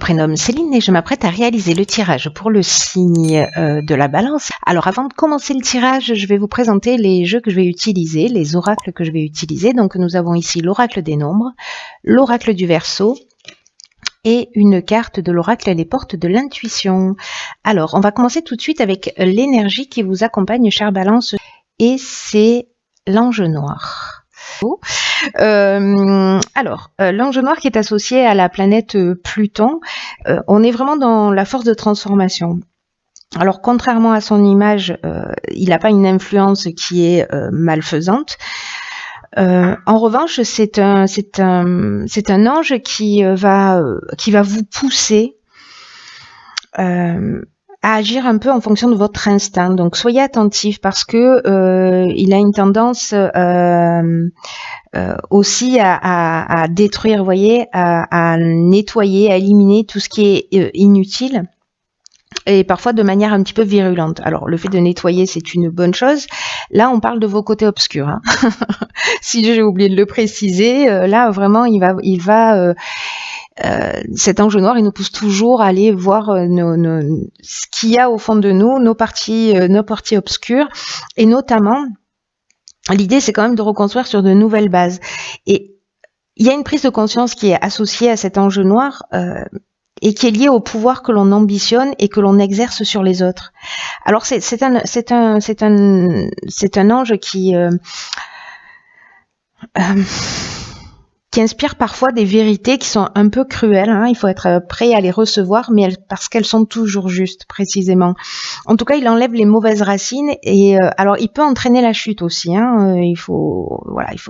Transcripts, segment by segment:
Prénomme Céline et je m'apprête à réaliser le tirage pour le signe de la Balance. Alors avant de commencer le tirage, je vais vous présenter les jeux que je vais utiliser, les oracles que je vais utiliser. Donc nous avons ici l'oracle des nombres, l'oracle du Verseau et une carte de l'oracle Les portes de l'intuition. Alors on va commencer tout de suite avec l'énergie qui vous accompagne, chère Balance, et c'est l'ange noir. L'ange noir qui est associé à la planète Pluton, on est vraiment dans la force de transformation. Alors contrairement à son image, il n'a pas une influence qui est malfaisante. En revanche, c'est un ange qui va vous pousser à agir un peu en fonction de votre instinct. Donc soyez attentifs parce que il a une tendance aussi à détruire, vous voyez, à nettoyer, à éliminer tout ce qui est inutile et parfois de manière un petit peu virulente. Alors le fait de nettoyer, c'est une bonne chose. Là, on parle de vos côtés obscurs. Hein. Si j'ai oublié de le préciser, là vraiment, il va cet ange noir, il nous pousse toujours à aller voir ce qu'il y a au fond de nous, nos parties obscures, et notamment, l'idée c'est quand même de reconstruire sur de nouvelles bases. Et il y a une prise de conscience qui est associée à cet ange noir et qui est liée au pouvoir que l'on ambitionne et que l'on exerce sur les autres. Alors c'est un ange qui inspire parfois des vérités qui sont un peu cruelles. Hein. Il faut être prêt à les recevoir, mais parce qu'elles sont toujours justes, précisément. En tout cas, il enlève les mauvaises racines et alors il peut entraîner la chute aussi. Hein. Il faut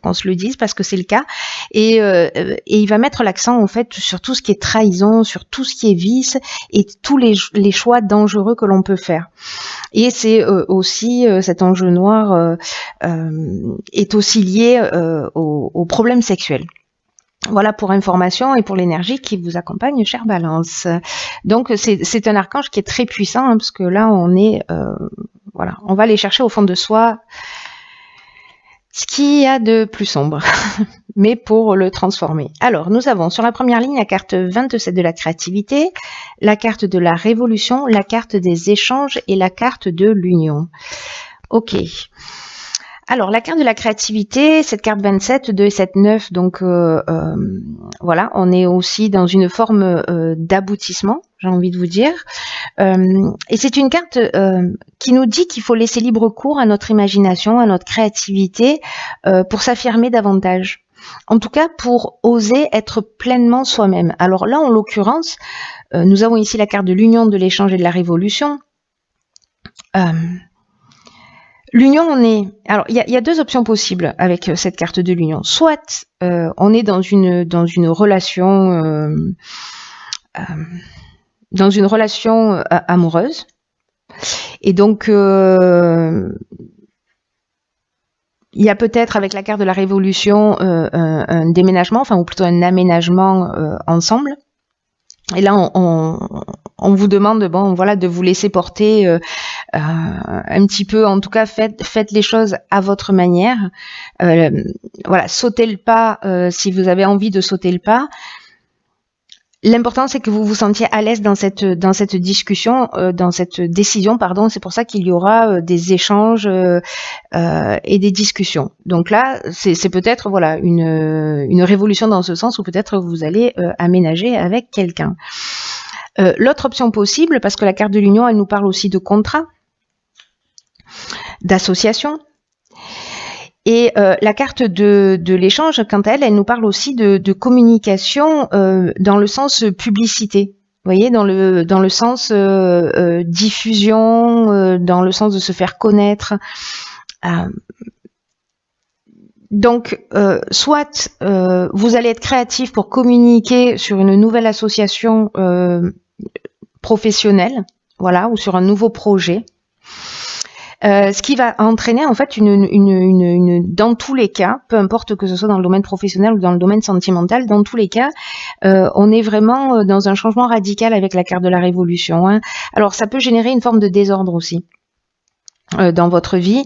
qu'on se le dise parce que c'est le cas. Et il va mettre l'accent en fait sur tout ce qui est trahison, sur tout ce qui est vice et tous les choix dangereux que l'on peut faire. Et c'est aussi cet ange noir est aussi lié aux problèmes sexuels. Voilà pour information et pour l'énergie qui vous accompagne, chère Balance. Donc c'est un archange qui est très puissant hein, parce que là on est on va aller chercher au fond de soi ce qu'il y a de plus sombre, mais pour le transformer. Alors nous avons sur la première ligne la carte 27 de la créativité, la carte de la révolution, la carte des échanges et la carte de l'union. Ok. Alors, la carte de la créativité, cette carte 27, 2 et 7, 9, donc voilà, on est aussi dans une forme d'aboutissement, j'ai envie de vous dire. Et c'est une carte qui nous dit qu'il faut laisser libre cours à notre imagination, à notre créativité, pour s'affirmer davantage. En tout cas, pour oser être pleinement soi-même. Alors là, en l'occurrence, nous avons ici la carte de l'union, de l'échange et de la révolution. L'union, alors il y a deux options possibles avec cette carte de l'union. Soit on est dans une relation amoureuse, et donc il y a peut-être avec la carte de la révolution un déménagement, ou plutôt un aménagement ensemble. Et là, on vous demande, de vous laisser porter un petit peu. En tout cas, faites les choses à votre manière. Sautez le pas si vous avez envie de sauter le pas. L'important, c'est que vous vous sentiez à l'aise dans cette discussion, dans cette décision, pardon. C'est pour ça qu'il y aura des échanges et des discussions. Donc là, c'est peut-être une révolution dans ce sens, ou peut-être vous allez aménager avec quelqu'un. L'autre option possible, parce que la carte de l'union, elle nous parle aussi de contrat, d'association. Et la carte de l'échange, quant à elle, elle nous parle aussi de communication dans le sens publicité. Vous voyez, dans le sens diffusion, dans le sens de se faire connaître. Donc, soit vous allez être créatif pour communiquer sur une nouvelle association professionnelle, ou sur un nouveau projet. Ce qui va entraîner en fait dans tous les cas, peu importe que ce soit dans le domaine professionnel ou dans le domaine sentimental, dans tous les cas, on est vraiment dans un changement radical avec la carte de la révolution. Hein. Alors ça peut générer une forme de désordre aussi dans votre vie,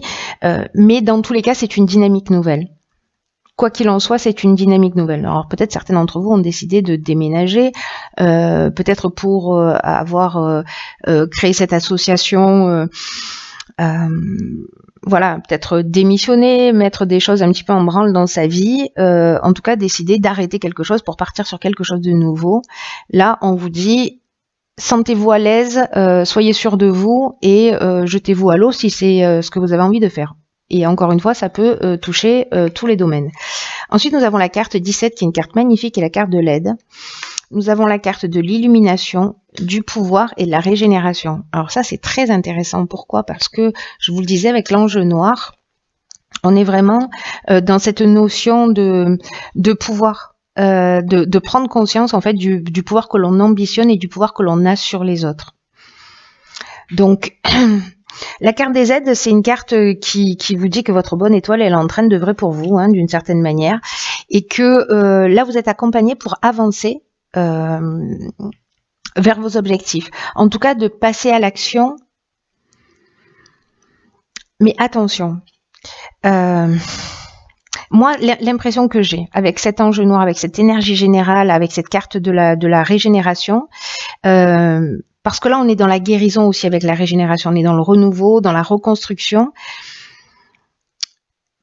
mais dans tous les cas, c'est une dynamique nouvelle. quoi qu'il en soit, c'est une dynamique nouvelle. Alors peut-être certains d'entre vous ont décidé de déménager, peut-être pour avoir créé cette association, voilà, peut-être démissionner, mettre des choses un petit peu en branle dans sa vie, en tout cas décider d'arrêter quelque chose pour partir sur quelque chose de nouveau. Là, on vous dit, sentez-vous à l'aise, soyez sûr de vous et jetez-vous à l'eau si c'est ce que vous avez envie de faire. Et encore une fois, ça peut toucher tous les domaines. Ensuite, nous avons la carte 17 qui est une carte magnifique et la carte de l'aide. Nous avons la carte de l'illumination, du pouvoir et de la régénération. Alors ça, c'est très intéressant. Pourquoi? Parce que, je vous le disais, avec l'ange noir, on est vraiment dans cette notion de pouvoir, de prendre conscience en fait du pouvoir que l'on ambitionne et du pouvoir que l'on a sur les autres. Donc, la carte des aides, c'est une carte qui vous dit que votre bonne étoile, elle est en train d'œuvrer pour vous, hein, d'une certaine manière, et que là, vous êtes accompagné pour avancer vers vos objectifs. En tout cas, de passer à l'action. Mais attention, moi, l'impression que j'ai avec cet ange noir, avec cette énergie générale, avec cette carte de la régénération, parce que là, on est dans la guérison aussi avec la régénération, on est dans le renouveau, dans la reconstruction,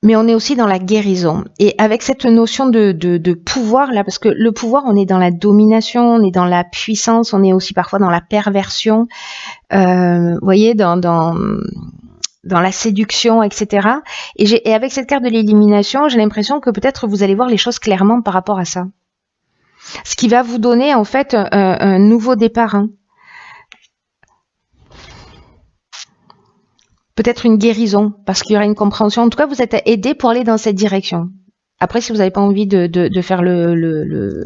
mais on est aussi dans la guérison. Et avec cette notion de pouvoir, là, parce que le pouvoir, on est dans la domination, on est dans la puissance, on est aussi parfois dans la perversion, vous voyez, dans la séduction, etc. Et avec cette carte de l'élimination, j'ai l'impression que peut-être vous allez voir les choses clairement par rapport à ça. Ce qui va vous donner, en fait, un nouveau départ, hein. Peut-être une guérison, parce qu'il y aura une compréhension. En tout cas, vous êtes aidé pour aller dans cette direction. Après, si vous n'avez pas envie de faire le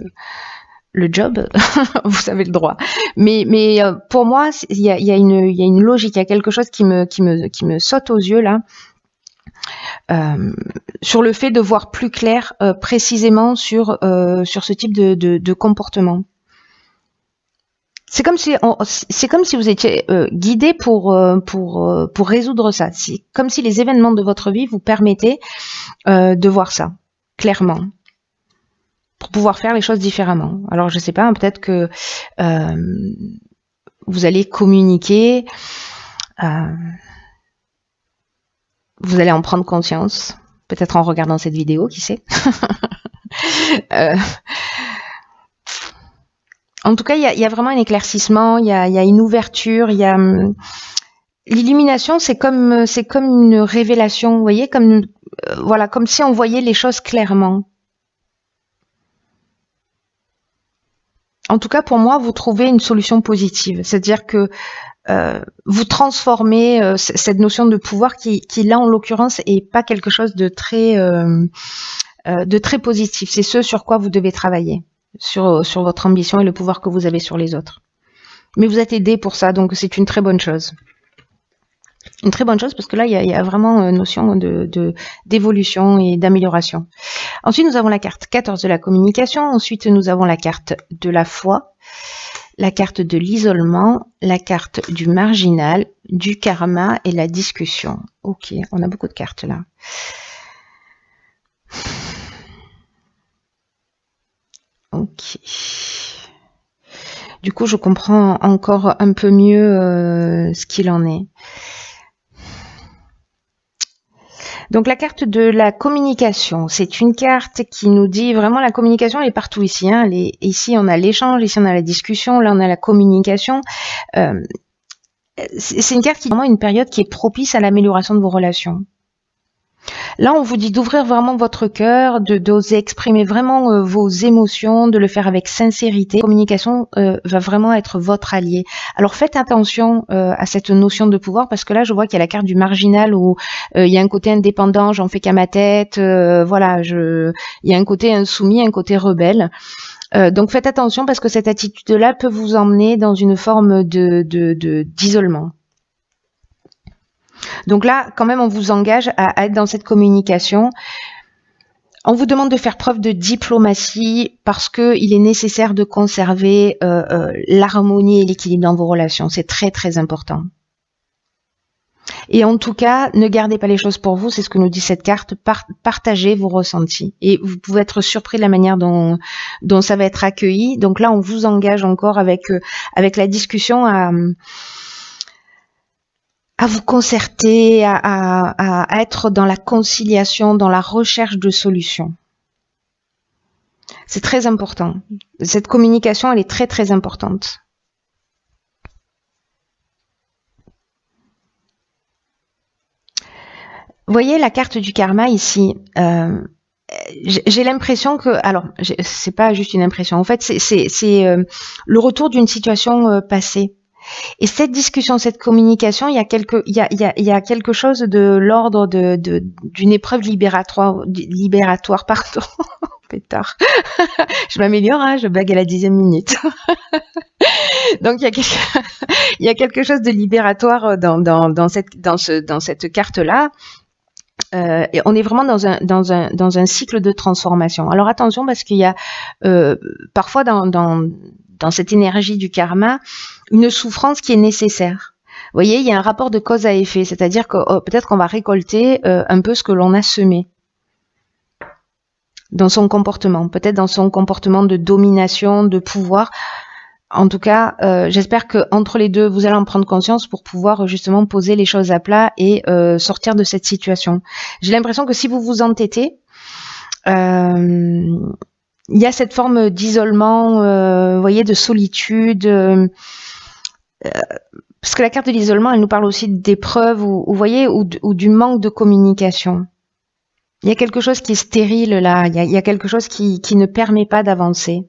job, vous avez le droit. Mais pour moi, il y a une logique, il y a quelque chose qui me saute aux yeux là, sur le fait de voir plus clair précisément sur ce type de comportement. C'est comme si vous étiez guidé pour résoudre ça. C'est comme si les événements de votre vie vous permettaient de voir ça clairement, pour pouvoir faire les choses différemment. Alors je sais pas, peut-être que vous allez communiquer, vous allez en prendre conscience, peut-être en regardant cette vidéo, qui sait. En tout cas, il y a vraiment un éclaircissement, il y a une ouverture, il y a l'illumination, c'est comme une révélation, vous voyez, comme voilà, comme si on voyait les choses clairement. En tout cas, pour moi, vous trouvez une solution positive, c'est-à-dire que vous transformez cette notion de pouvoir qui là, en l'occurrence, est pas quelque chose de très positif. C'est ce sur quoi vous devez travailler. Sur votre ambition et le pouvoir que vous avez sur les autres. Mais vous êtes aidé pour ça, donc c'est une très bonne chose. Une très bonne chose parce que là, il y a vraiment une notion d'évolution et d'amélioration. Ensuite, nous avons la carte 14 de la communication. Ensuite, nous avons la carte de la foi, la carte de l'isolement, la carte du marginal, du karma et la discussion. Ok, on a beaucoup de cartes là. Ok. Du coup, je comprends encore un peu mieux ce qu'il en est. Donc la carte de la communication, c'est une carte qui nous dit vraiment la communication, elle est partout ici. Hein. Ici, on a l'échange, ici, on a la discussion, là, on a la communication. C'est une carte qui est vraiment une période qui est propice à l'amélioration de vos relations. Là, on vous dit d'ouvrir vraiment votre cœur, d'oser exprimer vraiment vos émotions, de le faire avec sincérité. La communication va vraiment être votre allié. Alors faites attention à cette notion de pouvoir, parce que là, je vois qu'il y a la carte du marginal où il y a un côté indépendant, j'en fais qu'à ma tête, voilà, il y a un côté insoumis, un côté rebelle. Donc faites attention parce que cette attitude-là peut vous emmener dans une forme d'isolement. Donc là, quand même, on vous engage à être dans cette communication. On vous demande de faire preuve de diplomatie parce qu'il est nécessaire de conserver l'harmonie et l'équilibre dans vos relations. C'est très, très important. Et en tout cas, ne gardez pas les choses pour vous, c'est ce que nous dit cette carte, partagez vos ressentis. Et vous pouvez être surpris de la manière dont ça va être accueilli. Donc là, on vous engage encore avec la discussion à vous concerter, à être dans la conciliation, dans la recherche de solutions. C'est très important. Cette communication, elle est très très importante. Vous voyez la carte du karma ici. J'ai l'impression que, alors, c'est pas juste une impression. En fait, c'est le retour d'une situation passée. Et cette discussion, cette communication, il y a quelque chose de l'ordre d'une épreuve libératoire, pardon. Pétard. Je m'améliore, hein, je blague à la 10e minute. Donc il y a quelque chose de libératoire dans cette carte-là. Et on est vraiment dans un cycle de transformation. Alors attention, parce qu'il y a parfois dans cette énergie du karma une souffrance qui est nécessaire. Vous voyez, il y a un rapport de cause à effet, c'est-à-dire que peut-être qu'on va récolter un peu ce que l'on a semé dans son comportement, peut-être dans son comportement de domination, de pouvoir. En tout cas, j'espère que entre les deux, vous allez en prendre conscience pour pouvoir justement poser les choses à plat et sortir de cette situation. J'ai l'impression que si vous vous entêtez, il y a cette forme d'isolement, vous voyez, de solitude. Parce que la carte de l'isolement, elle nous parle aussi d'épreuves, vous voyez, ou du manque de communication. Il y a quelque chose qui est stérile là, il y a quelque chose qui ne permet pas d'avancer.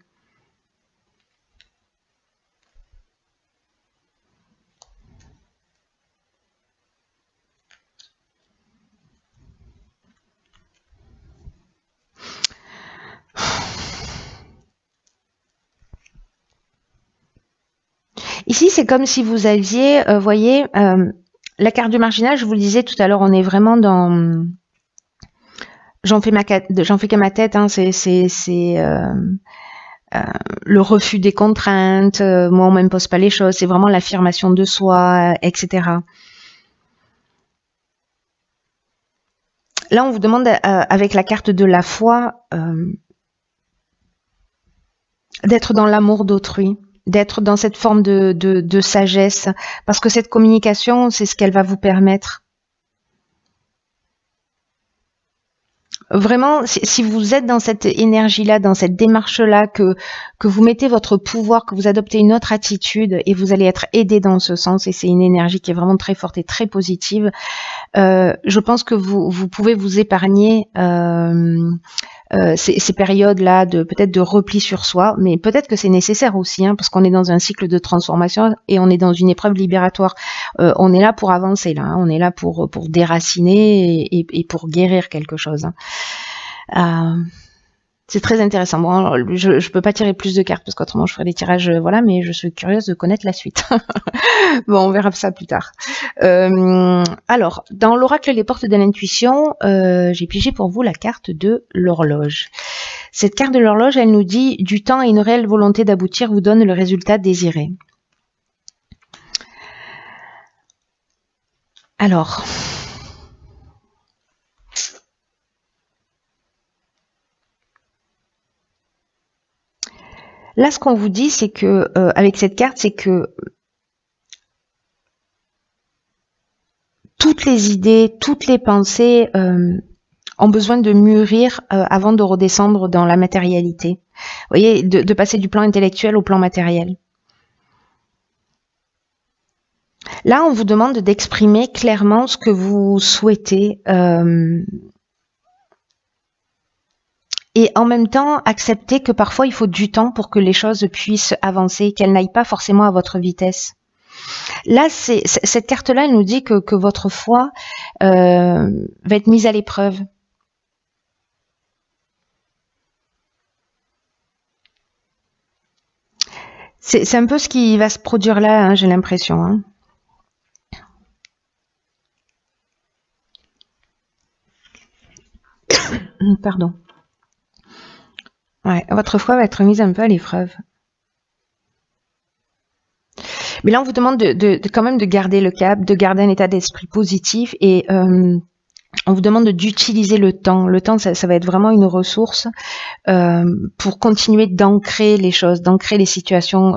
Ici, c'est comme si vous aviez, voyez, la carte du marginal, je vous le disais tout à l'heure, on est vraiment dans... J'en fais qu'à ma tête, hein, c'est le refus des contraintes, moi on m'impose pas les choses, c'est vraiment l'affirmation de soi, etc. Là, on vous demande, avec la carte de la foi, d'être dans l'amour d'autrui, d'être dans cette forme de sagesse, parce que cette communication, c'est ce qu'elle va vous permettre. Vraiment, si vous êtes dans cette énergie-là, dans cette démarche-là, que vous mettez votre pouvoir, que vous adoptez une autre attitude et vous allez être aidé dans ce sens, et c'est une énergie qui est vraiment très forte et très positive, je pense que vous pouvez vous épargner ces périodes-là peut-être de repli sur soi, mais peut-être que c'est nécessaire aussi, hein, parce qu'on est dans un cycle de transformation et on est dans une épreuve libératoire. On est là pour avancer, là, hein, on est là pour déraciner et pour guérir quelque chose. Hein. C'est très intéressant. Bon, alors, je peux pas tirer plus de cartes parce qu'autrement je ferais des tirages, voilà, mais je suis curieuse de connaître la suite. Bon, on verra ça plus tard. Alors, dans l'oracle Les Portes de l'intuition, j'ai pigé pour vous la carte de l'horloge. Cette carte de l'horloge, elle nous dit « Du temps et une réelle volonté d'aboutir vous donne le résultat désiré ». Alors... Là, ce qu'on vous dit, c'est que, avec cette carte, c'est que toutes les idées, toutes les pensées ont besoin de mûrir avant de redescendre dans la matérialité. Vous voyez, de passer du plan intellectuel au plan matériel. Là, on vous demande d'exprimer clairement ce que vous souhaitez. Et en même temps, accepter que parfois il faut du temps pour que les choses puissent avancer, qu'elles n'aillent pas forcément à votre vitesse. Là, cette carte-là, elle nous dit que votre foi va être mise à l'épreuve. C'est un peu ce qui va se produire là, hein, j'ai l'impression. Hein. Pardon. Ouais, votre foi va être mise un peu à l'épreuve. Mais là, on vous demande quand même de garder le cap, de garder un état d'esprit positif et on vous demande d'utiliser le temps. Le temps, ça va être vraiment une ressource pour continuer d'ancrer les choses, d'ancrer les situations.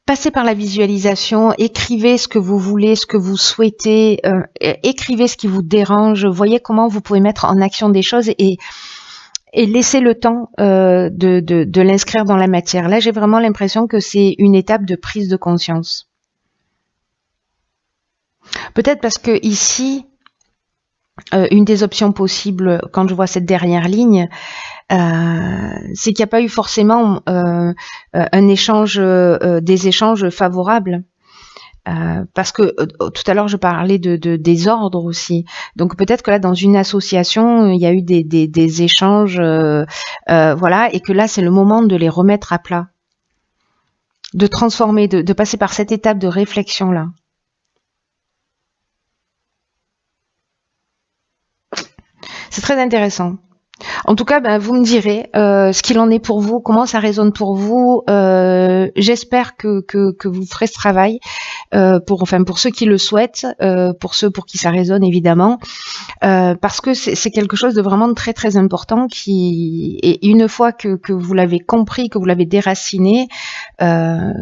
Passez par la visualisation, écrivez ce que vous voulez, ce que vous souhaitez, écrivez ce qui vous dérange, voyez comment vous pouvez mettre en action des choses et laissez le temps de l'inscrire dans la matière. Là, j'ai vraiment l'impression que c'est une étape de prise de conscience. Peut-être parce que ici, une des options possibles, quand je vois cette dernière ligne, c'est qu'il n'y a pas eu forcément un échange, des échanges favorables. Parce que tout à l'heure je parlais de désordre aussi. Donc peut-être que là dans une association il y a eu des échanges, voilà, et que là c'est le moment de les remettre à plat, de transformer, de passer par cette étape de réflexion là. C'est très intéressant. En tout cas, vous me direz ce qu'il en est pour vous, comment ça résonne pour vous. J'espère que vous ferez ce travail pour ceux qui le souhaitent, pour ceux pour qui ça résonne évidemment, parce que c'est quelque chose de vraiment très très important et une fois que vous l'avez compris, que vous l'avez déraciné, ça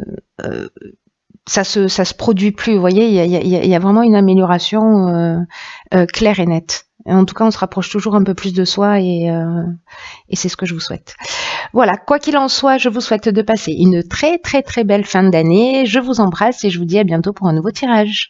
se produit plus. Vous voyez, il y a vraiment une amélioration claire et nette. En tout cas, on se rapproche toujours un peu plus de soi et c'est ce que je vous souhaite. Voilà, quoi qu'il en soit, je vous souhaite de passer une très très très belle fin d'année. Je vous embrasse et je vous dis à bientôt pour un nouveau tirage.